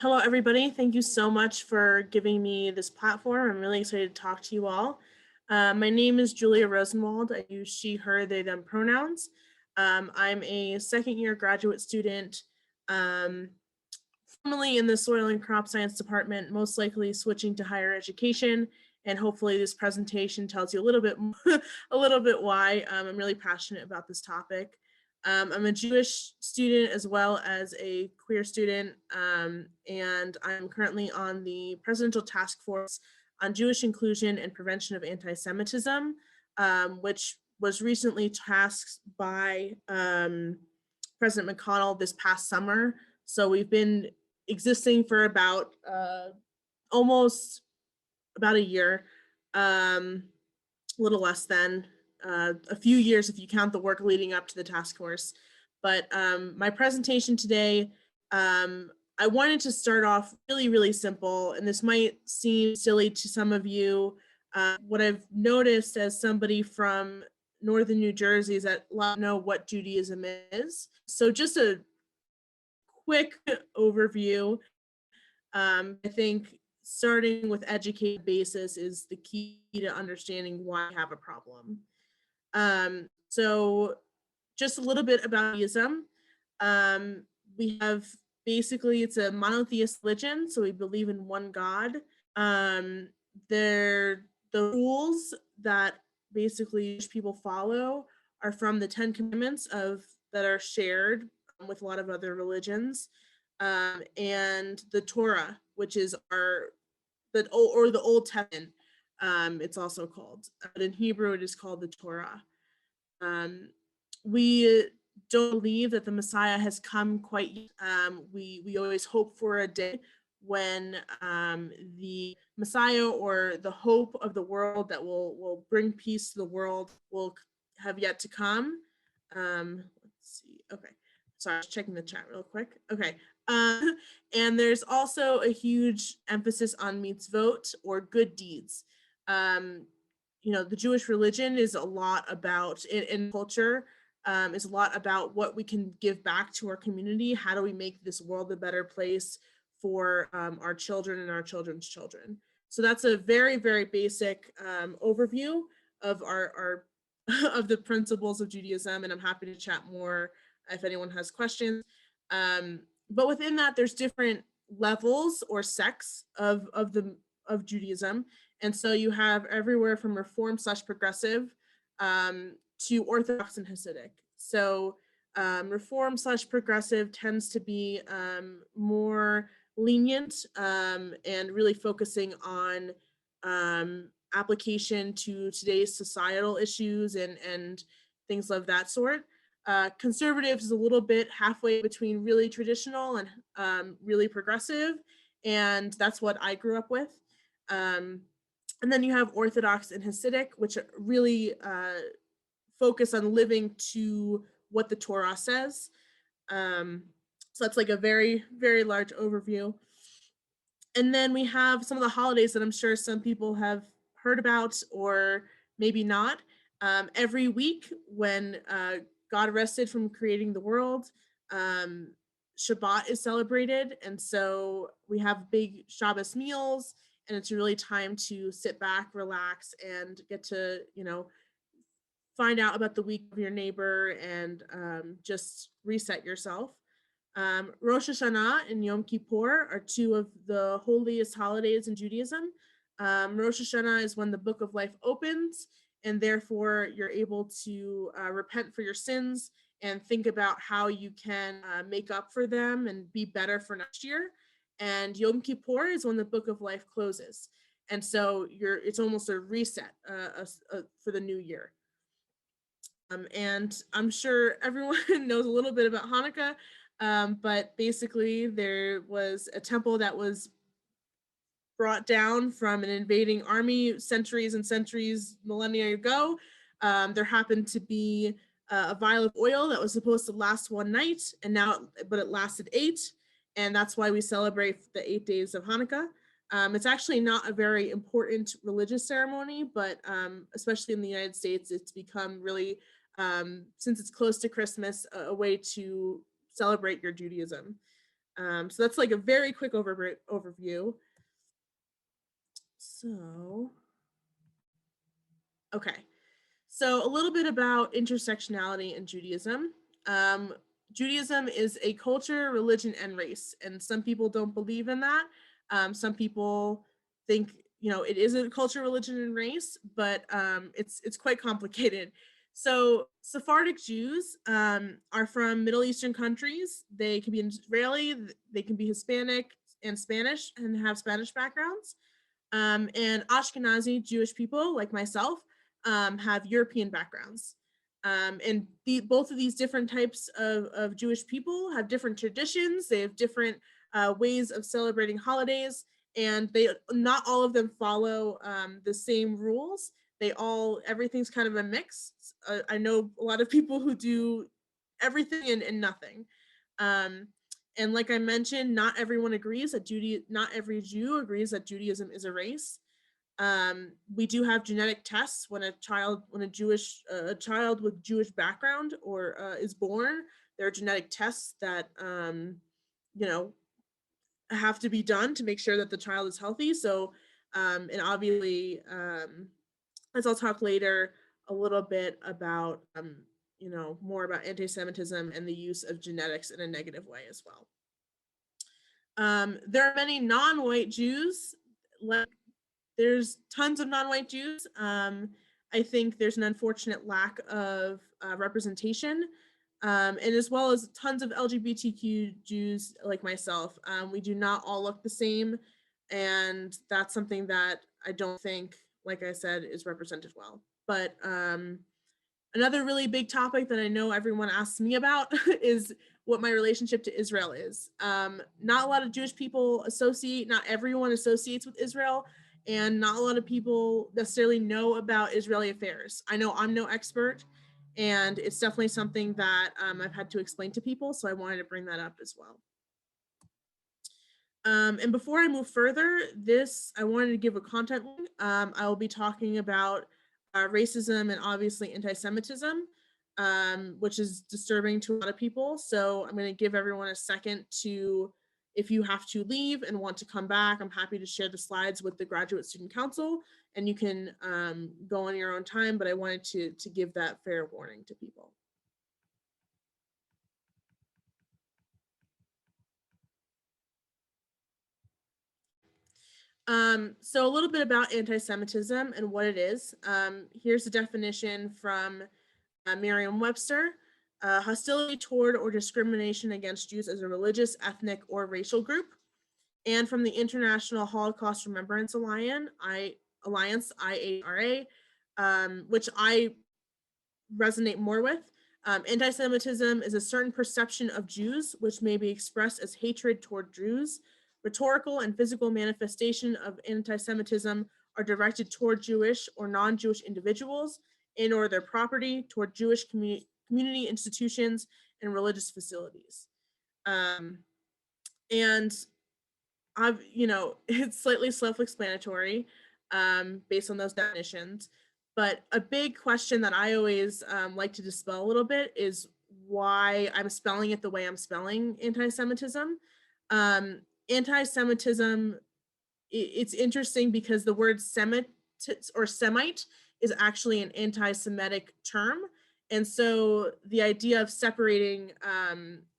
Hello, everybody. Thank you so much for giving me this platform. I'm really excited to talk to you all. My name is Julia Rosenwald. I use she, her, they, them pronouns. I'm a second year graduate student, formerly in the soil and crop science department, most likely switching to higher education. And hopefully this presentation tells you a little bit, a little bit why I'm really passionate about this topic. I'm a Jewish student as well as a queer student, and I'm currently on the Presidential Task Force on Jewish Inclusion and Prevention of Anti-Semitism, which was recently tasked by President McConnell this past summer. So we've been existing for about almost about a year, a little less than a few years if you count the work leading up to the task force. But my presentation today, I wanted to start off really, really simple, and this might seem silly to some of you. What I've noticed as somebody from Northern New Jersey is that a lot know what Judaism is. So just a quick overview. I think starting with educated basis is the key to understanding why we have a problem. So just a little bit about Judaism. We have basically, it's a monotheist religion, so we believe in one God. The rules that basically people follow are from the 10 Commandments that are shared with a lot of other religions, and the Torah, which is the Old Testament. It's also called, but in Hebrew it is called the Torah. We don't believe that the Messiah has come quite yet. We always hope for a day when the Messiah, or the hope of the world that will bring peace to the world, will have yet to come. Let's see. Okay. Sorry, I was checking the chat real quick. Okay. And there's also a huge emphasis on mitzvot, or good deeds. The Jewish religion is a lot about, in culture, is a lot about what we can give back to our community. How do we make this world a better place for our children and our children's children? So that's a very, very basic overview of our of the principles of Judaism, and I'm happy to chat more if anyone has questions. But within that, there's different levels or sects of Judaism, and so you have everywhere from Reform/Progressive to Orthodox and Hasidic. So Reform/Progressive tends to be more lenient and really focusing on application to today's societal issues and things of that sort. Conservative is a little bit halfway between really traditional and really progressive, and that's what I grew up with. And then you have Orthodox and Hasidic, which really focus on living to what the Torah says. So that's like a very, very large overview. And then we have some of the holidays that I'm sure some people have heard about or maybe not. Every week when God rested from creating the world, Shabbat is celebrated. And so we have big Shabbos meals, and it's really time to sit back, relax, and get to, find out about the week of your neighbor and just reset yourself. Rosh Hashanah and Yom Kippur are two of the holiest holidays in Judaism. Rosh Hashanah is when the book of life opens, and therefore you're able to repent for your sins and think about how you can make up for them and be better for next year. And Yom Kippur is when the book of life closes. And so it's almost a reset for the new year. And I'm sure everyone knows a little bit about Hanukkah, but basically there was a temple that was brought down from an invading army centuries and centuries, millennia ago. There happened to be a vial of oil that was supposed to last one night, but it lasted 8, and that's why we celebrate the 8 days of Hanukkah. It's actually not a very important religious ceremony, but especially in the United States, it's become really, since it's close to Christmas, a way to celebrate your Judaism. So that's like a very quick overview. So, okay. So a little bit about intersectionality in Judaism. Um, Judaism is a culture, religion, and race, and some people don't believe in that. Some people think, it is a culture, religion, and race, but it's quite complicated. So Sephardic Jews are from Middle Eastern countries. They can be Israeli, they can be Hispanic and Spanish, and have Spanish backgrounds. And Ashkenazi Jewish people like myself have European backgrounds. And both of these different types of Jewish people have different traditions. They have different ways of celebrating holidays, and not all of them follow the same rules. Everything's kind of a mix. I know a lot of people who do everything and nothing. Um, and like I mentioned, not everyone agrees that not every Jew agrees that Judaism is a race. We do have genetic tests when a child with Jewish background or is born. There are genetic tests that you know have to be done to make sure that the child is healthy. So, and obviously, as I'll talk later, a little bit about more about anti-Semitism and the use of genetics in a negative way as well. There are many non-white Jews. There's tons of non-white Jews. I think there's an unfortunate lack of representation, and as well as tons of LGBTQ Jews like myself. We do not all look the same, and that's something that I don't think, like I said, is represented well. But another really big topic that I know everyone asks me about is what my relationship to Israel is. Not a lot of Jewish people not everyone associates with Israel, and not a lot of people necessarily know about Israeli affairs. I know I'm no expert, and it's definitely something that I've had to explain to people, so I wanted to bring that up as well. And before I move further, I wanted to give a content link. I will be talking about racism and obviously anti-Semitism, which is disturbing to a lot of people. So I'm going to give everyone a second if you have to leave and want to come back, I'm happy to share the slides with the Graduate Student Council, and you can go on your own time, but I wanted to give that fair warning to people. So a little bit about anti-Semitism and what it is. Here's the definition from Merriam-Webster. Hostility toward or discrimination against Jews as a religious, ethnic, or racial group. And from the International Holocaust Remembrance Alliance, IARA, which I resonate more with. Anti-Semitism is a certain perception of Jews which may be expressed as hatred toward Jews. Rhetorical and physical manifestation of anti-Semitism are directed toward Jewish or non-Jewish individuals and or their property, toward Jewish community institutions and religious facilities. And it's slightly self-explanatory based on those definitions. But a big question that I always like to dispel a little bit is why I'm spelling it the way I'm spelling anti-Semitism. Anti-Semitism, it's interesting because the word Semite is actually an anti-Semitic term. And so the idea of separating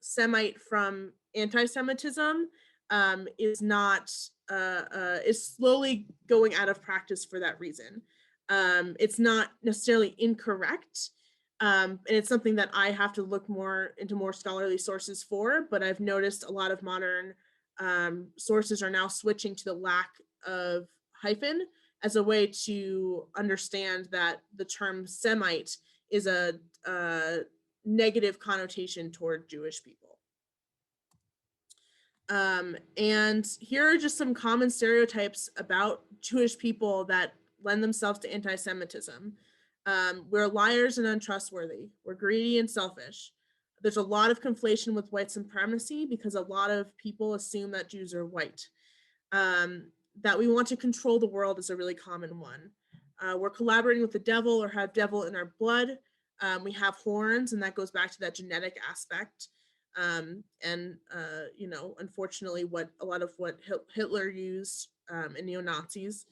Semite from anti-Semitism is slowly going out of practice for that reason. It's not necessarily incorrect, and it's something that I have to look more into more scholarly sources for, but I've noticed a lot of modern sources are now switching to the lack of hyphen as a way to understand that the term Semite is a negative connotation toward Jewish people. And here are just some common stereotypes about Jewish people that lend themselves to anti-Semitism. We're liars and untrustworthy. We're greedy and selfish. There's a lot of conflation with white supremacy because a lot of people assume that Jews are white. That we want to control the world is a really common one. We're collaborating with the devil or have devil in our blood. We have horns, and that goes back to that genetic aspect. You know, unfortunately, what a lot of what Hitler used and neo-Nazis.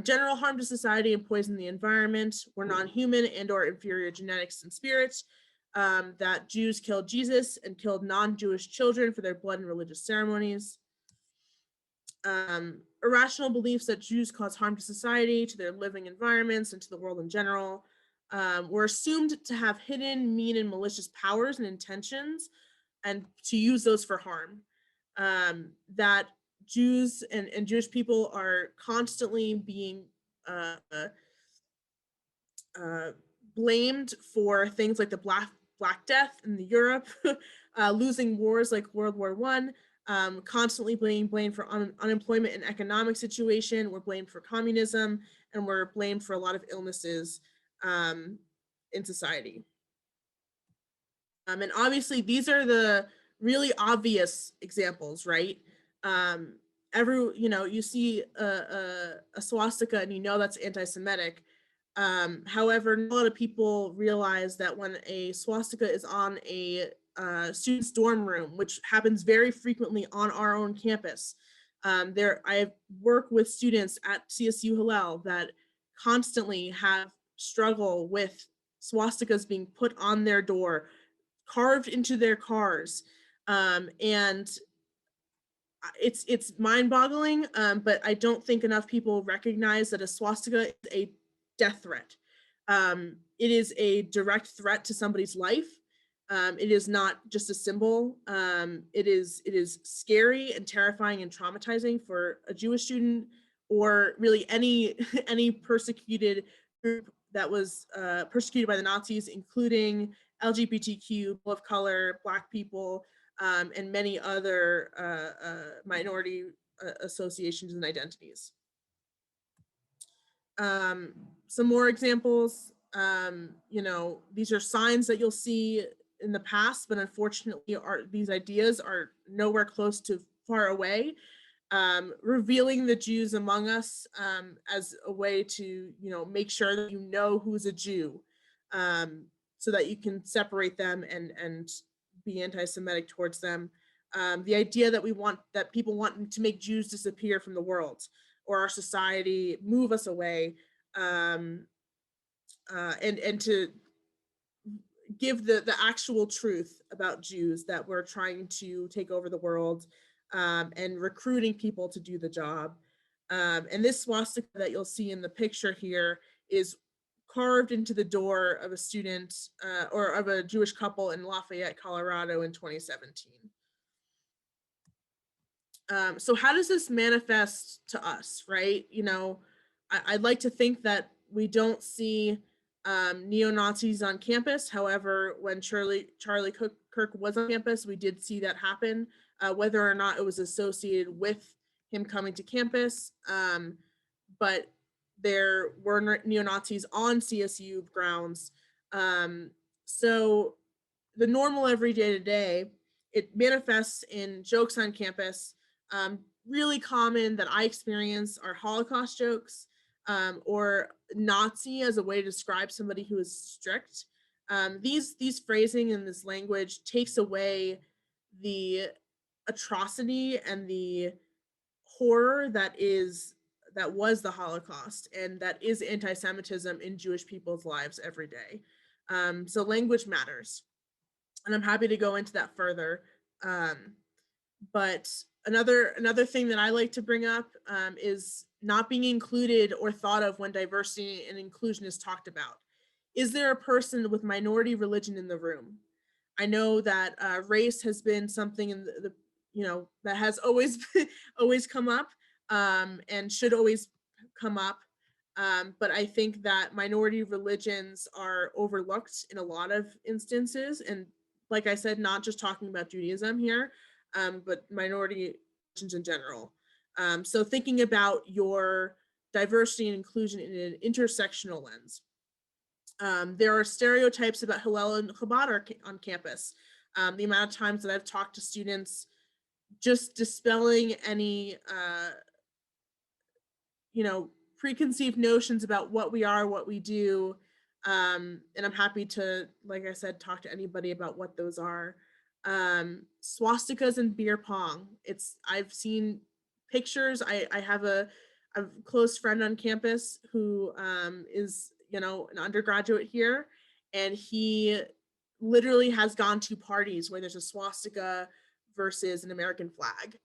General harm to society and poison the environment, were non-human and or inferior genetics and spirits, that Jews killed Jesus and killed non-Jewish children for their blood and religious ceremonies. Irrational beliefs that Jews cause harm to society, to their living environments, and to the world in general, were assumed to have hidden, mean, and malicious powers and intentions, and to use those for harm. That Jews and Jewish people are constantly being uh, uh, blamed for things like the Black Death in the Europe, losing wars like World War One, constantly being blamed for unemployment and economic situation. We're blamed for communism, and we're blamed for a lot of illnesses in society. And obviously, these are the really obvious examples, right? Um, you know, you see a swastika and you know that's anti-Semitic. However, not a lot of people realize that when a swastika is on a student's dorm room, which happens very frequently on our own campus, I work with students at CSU Hillel that constantly have struggle with swastikas being put on their door, carved into their cars, and it's mind-boggling. But I don't think enough people recognize that a swastika is a death threat. It is a direct threat to somebody's life. It is not just a symbol. It is scary and terrifying and traumatizing for a Jewish student, or really any any persecuted group that was persecuted by the Nazis, including LGBTQ, people of color, Black people, and many other minority associations and identities. Some more examples. You know, these are signs that you'll see in the past, but unfortunately, these ideas are nowhere close to far away. Revealing the Jews among us as a way to, you know, make sure that you know who's a Jew, so that you can separate them and be anti-Semitic towards them. The idea that people want to make Jews disappear from the world or our society, move us away, and to give the actual truth about Jews, that we're trying to take over the world, and recruiting people to do the job. And this swastika that you'll see in the picture here is carved into the door of a student or of a Jewish couple in Lafayette, Colorado in 2017. So how does this manifest to us, right? You know, I'd like to think that we don't see neo-Nazis on campus. However, when Charlie Kirk was on campus, we did see that happen, whether or not it was associated with him coming to campus. But there were neo-Nazis on CSU grounds. So the normal everyday to day, it manifests in jokes on campus. Really common that I experience are Holocaust jokes, or Nazi as a way to describe somebody who is strict. These phrasing and this language takes away the atrocity and the horror that was the Holocaust, and that is anti-Semitism in Jewish people's lives every day. So language matters, and I'm happy to go into that further. But another thing that I like to bring up is not being included or thought of when diversity and inclusion is talked about. Is there a person with minority religion in the room? I know that race has been something in the you know, that has always always come up, and should always come up. But I think that minority religions are overlooked in a lot of instances, and like I said, not just talking about Judaism here, but minority religions in general. So thinking about your diversity and inclusion in an intersectional lens. There are stereotypes about Hillel and Chabad on campus. The amount of times that I've talked to students, just dispelling any, you know, preconceived notions about what we are, what we do. And I'm happy to, like I said, talk to anybody about what those are. Swastikas and beer pong. I've seen pictures. I have a close friend on campus who is, you know, an undergraduate here, and he literally has gone to parties where there's a swastika versus an American flag.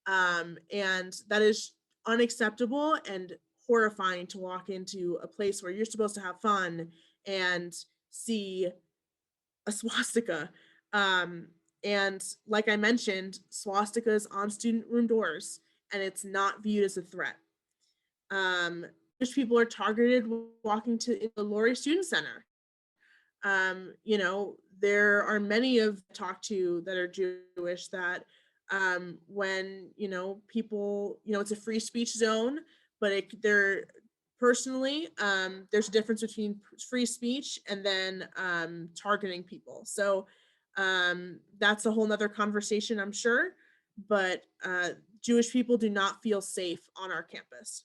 And that is unacceptable and horrifying to walk into a place where you're supposed to have fun and see a swastika. Um, and like I mentioned, swastikas on student room doors, and it's not viewed as a threat. Jewish people are targeted walking to the Laurie Student Center. You know, there are many of talked to that are Jewish that when, you know, people, you know, it's a free speech zone, but they're personally, there's a difference between free speech and then targeting people. So that's a whole nother conversation, I'm sure, but Jewish people do not feel safe on our campus.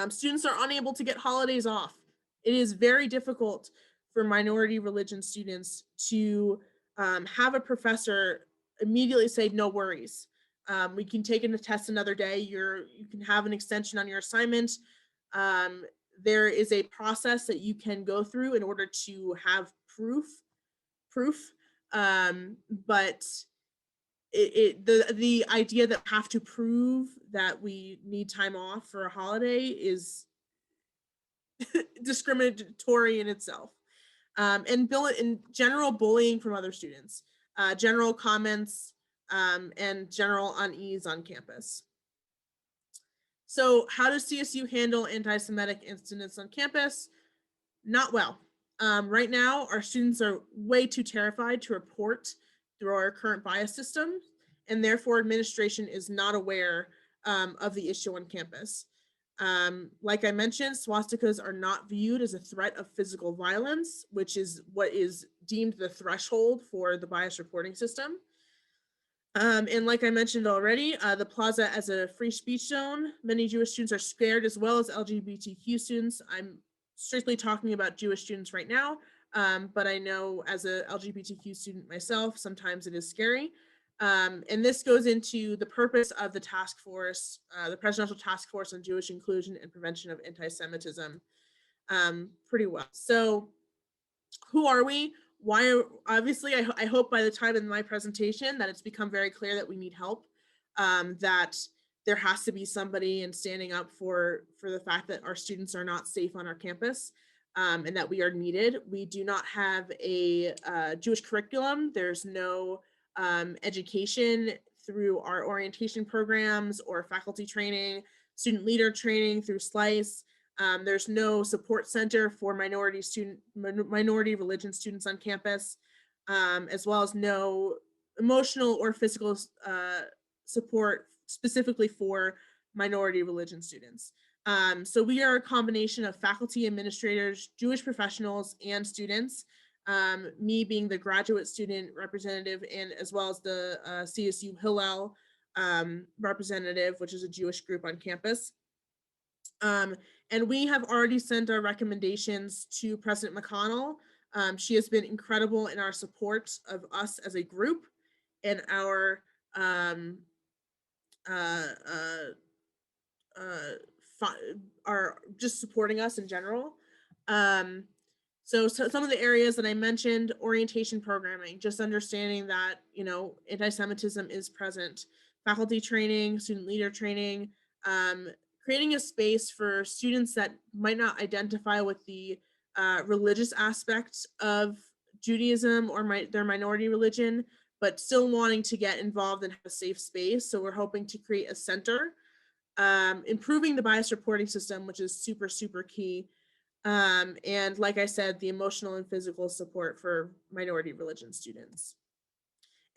Students are unable to get holidays off. It is very difficult for minority religion students to have a professor immediately say, no worries. We can take in a test another day. You can have an extension on your assignment. Um, there is a process that you can go through in order to have proof. But the idea that we have to prove that we need time off for a holiday is discriminatory in itself. And in general bullying from other students, general comments, and general unease on campus. So how does CSU handle anti-Semitic incidents on campus? Not well. Right now, our students are way too terrified to report through our current bias system, and therefore administration is not aware of the issue on campus. Like I mentioned, swastikas are not viewed as a threat of physical violence, which is what is deemed the threshold for the bias reporting system. And like I mentioned already, the plaza as a free speech zone, many Jewish students are scared, as well as LGBTQ students. I'm strictly talking about Jewish students right now, but I know as a LGBTQ student myself, sometimes it is scary. And this goes into the purpose of the task force, the Presidential Task Force on Jewish Inclusion and Prevention of Anti-Semitism, pretty well. So who are we? Obviously, I hope by the time in my presentation that it's become very clear that we need help, that there has to be somebody and standing up for the fact that our students are not safe on our campus, and that we are needed. We do not have a Jewish curriculum. There's no education through our orientation programs or faculty training, student leader training through SLICE. There's no support center for minority religion students on campus, as well as no emotional or physical support specifically for minority religion students. So we are a combination of faculty, administrators, Jewish professionals, and students. Me being the graduate student representative, and as well as the CSU Hillel representative, which is a Jewish group on campus. And we have already sent our recommendations to President McConnell. She has been incredible in our support of us as a group and our are just supporting us in general. So some of the areas that I mentioned: orientation programming, just understanding that, you know, anti-Semitism is present, faculty training, student leader training, creating a space for students that might not identify with the religious aspect of Judaism or their minority religion, but still wanting to get involved and have a safe space. So we're hoping to create a center, improving the bias reporting system, which is super, super key. And like I said, the emotional and physical support for minority religion students.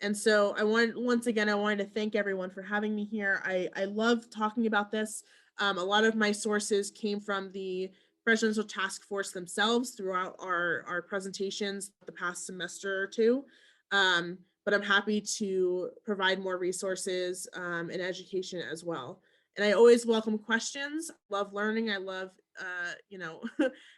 And so once again, I wanted to thank everyone for having me here. I love talking about this. A lot of my sources came from the Presidential Task Force themselves throughout our presentations the past semester or two. But I'm happy to provide more resources and education as well. And I always welcome questions. I love learning. I love, you know,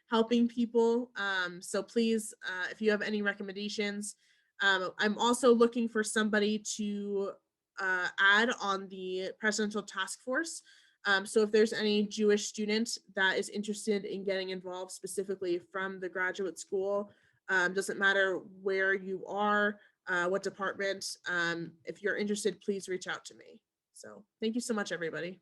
helping people. So please, if you have any recommendations, I'm also looking for somebody to add on the presidential task force. So if there's any Jewish student that is interested in getting involved specifically from the graduate school, doesn't matter where you are, what department, if you're interested, please reach out to me. So thank you so much, everybody.